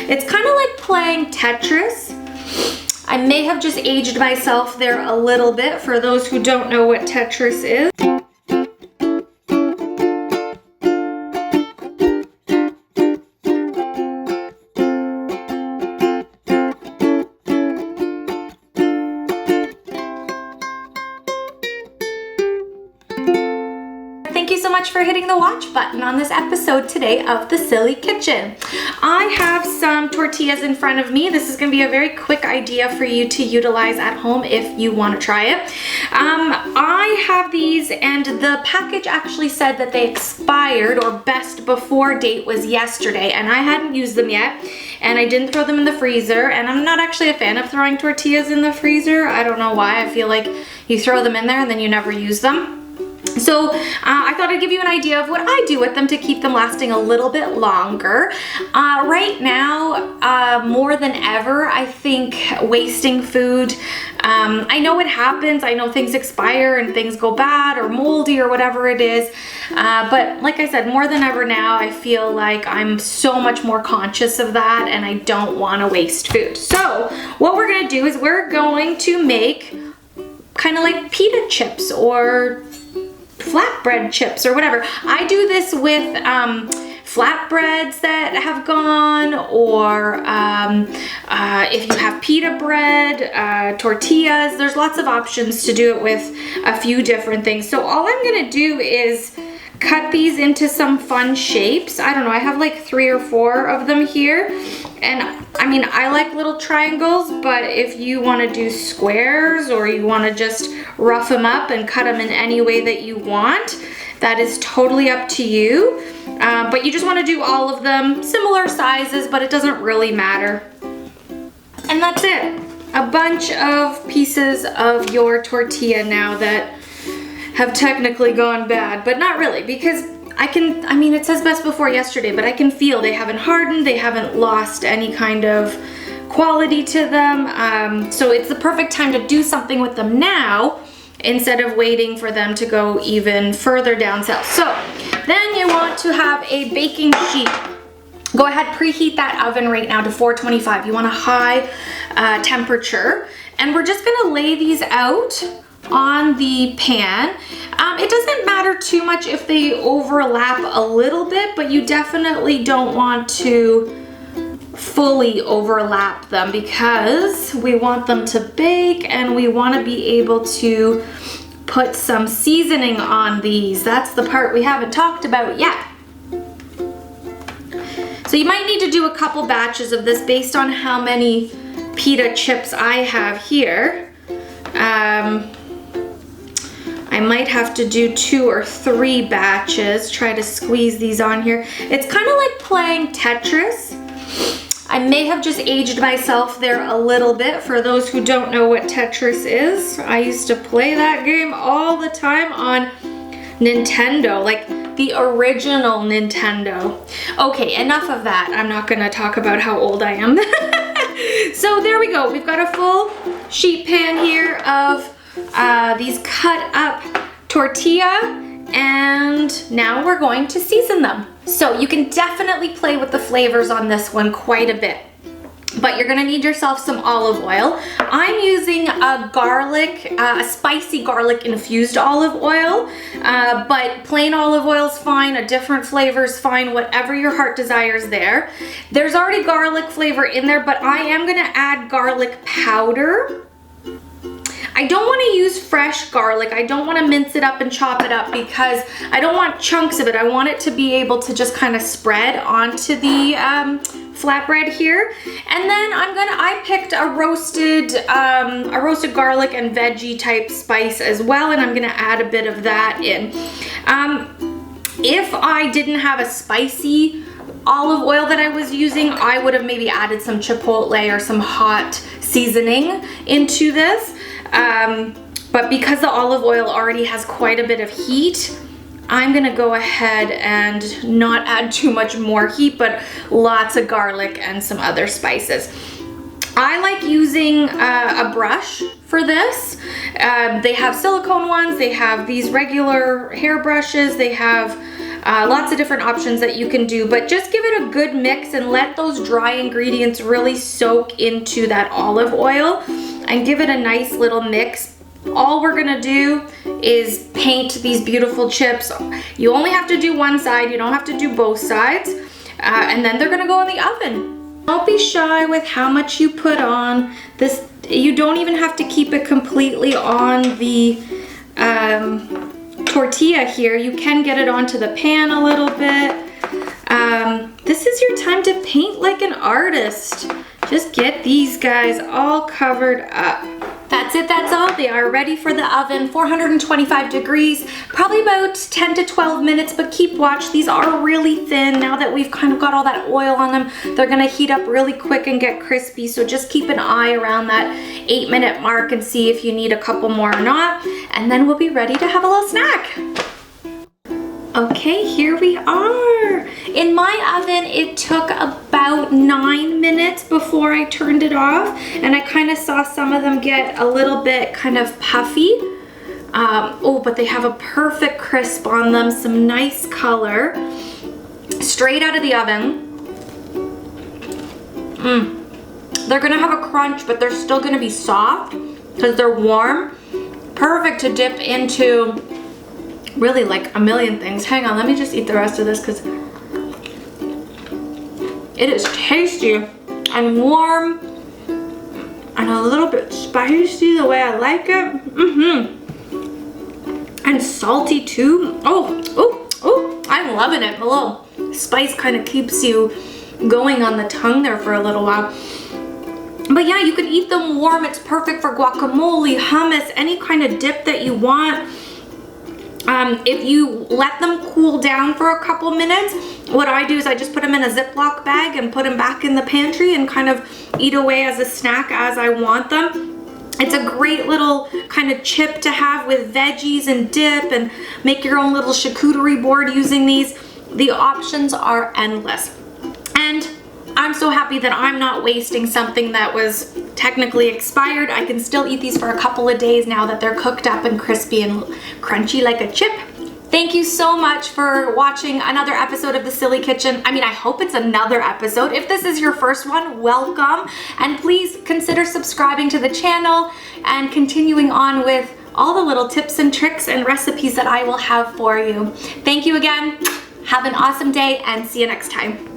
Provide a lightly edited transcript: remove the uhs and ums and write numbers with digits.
It's kind of like playing Tetris. I may have just aged myself there a little bit for those who don't know what Tetris is. Thank you so much for hitting the watch button on this episode today of The Silly Kitchen. I have some tortillas in front of me. This is going to be a very quick idea for you to utilize at home if you want to try it. I have these, and the package actually said that they expired, or best before date was yesterday, and I hadn't used them yet, and I didn't throw them in the freezer, and I'm not actually a fan of throwing tortillas in the freezer. I don't know why. I feel like you throw them in there and then you never use them. So I thought I'd give you an idea of what I do with them to keep them lasting a little bit longer. Right now, more than ever, I think wasting food, I know it happens. I know things expire and things go bad or moldy or whatever it is. But like I said, more than ever now, I feel like I'm so much more conscious of that, and I don't want to waste food. So what we're going to do is we're going to make kind of like pita chips or flatbread chips or whatever. I do this with flatbreads that have gone, or if you have pita bread, tortillas. There's lots of options to do it with a few different things. So all I'm gonna do is cut these into some fun shapes. I don't know, I have like 3 or 4 of them here. And I mean, I like little triangles, but if you want to do squares, or you want to just rough them up and cut them in any way that you want, that is totally up to you. But you just want to do all of them similar sizes, but it doesn't really matter. And that's it. A bunch of pieces of your tortilla now that have technically gone bad, but not really, because I mean, it says best before yesterday, but I can feel they haven't hardened, they haven't lost any kind of quality to them. So it's the perfect time to do something with them now, instead of waiting for them to go even further down south. So then you want to have a baking sheet. Go ahead, preheat that oven right now to 425. You want a high temperature, and we're just gonna lay these out on the pan. It doesn't matter too much if they overlap a little bit, but you definitely don't want to fully overlap them, because we want them to bake and we want to be able to put some seasoning on these. That's the part we haven't talked about yet. So you might need to do a couple batches of this based on how many pita chips I have here. I might have to do 2 or 3 batches, try to squeeze these on here. It's kind of like playing Tetris. I may have just aged myself there a little bit for those who don't know what Tetris is. I used to play that game all the time on Nintendo, like the original Nintendo. Okay, enough of that. I'm not gonna talk about how old I am. So there we go. We've got a full sheet pan here of these cut up tortilla, and now we're going to season them. So you can definitely play with the flavors on this one quite a bit, but you're gonna need yourself some olive oil. I'm using a spicy garlic infused olive oil, but plain olive oil is fine, a different flavor is fine, whatever your heart desires there. There's already garlic flavor in there, but I am gonna add garlic powder. I don't want to use fresh garlic. I don't want to mince it up and chop it up, because I don't want chunks of it. I want it to be able to just kind of spread onto the flatbread here. And then I picked a roasted garlic and veggie type spice as well, and I'm gonna add a bit of that in. If I didn't have a spicy olive oil that I was using, I would have maybe added some chipotle or some hot seasoning into this. But because the olive oil already has quite a bit of heat, I'm gonna go ahead and not add too much more heat, but lots of garlic and some other spices. I like using a brush for this. They have silicone ones, they have these regular hair brushes, they have Lots of different options that you can do, but just give it a good mix and let those dry ingredients really soak into that olive oil and give it a nice little mix. All we're gonna do is paint these beautiful chips. You only have to do one side, you don't have to do both sides, and then they're gonna go in the oven. Don't be shy with how much you put on. This, you don't even have to keep it completely on the tortilla here. You can get it onto the pan a little bit. This is your time to paint like an artist. Just get these guys all covered up. That's it, that's all. They are ready for the oven, 425 degrees, probably about 10 to 12 minutes, but keep watch. These are really thin. Now that we've kind of got all that oil on them, they're gonna heat up really quick and get crispy, so just keep an eye around that 8-minute mark and see if you need a couple more or not, and then we'll be ready to have a little snack. Okay, here we are. In my oven, it took about 9 minutes before I turned it off, and I kind of saw some of them get a little bit kind of puffy. Oh, but they have a perfect crisp on them, some nice color. Straight out of the oven. They're gonna have a crunch, but they're still gonna be soft because they're warm. Perfect to dip into really like a million things. Hang on, let me just eat the rest of this because it is tasty and warm and a little bit spicy the way I like it. And salty too. Oh, I'm loving it. A little spice kind of keeps you going on the tongue there for a little while. But yeah, you can eat them warm. It's perfect for guacamole, hummus, any kind of dip that you want. If you let them cool down for a couple minutes, what I do is I just put them in a Ziploc bag and put them back in the pantry and kind of eat away as a snack as I want them. It's a great little kind of chip to have with veggies and dip, and make your own little charcuterie board using these. The options are endless. And I'm so happy that I'm not wasting something that was technically expired. I can still eat these for a couple of days now that they're cooked up and crispy and crunchy like a chip. Thank you so much for watching another episode of The Silly Kitchen. I mean, I hope it's another episode. If this is your first one, welcome. And please consider subscribing to the channel and continuing on with all the little tips and tricks and recipes that I will have for you. Thank you again. Have an awesome day and see you next time.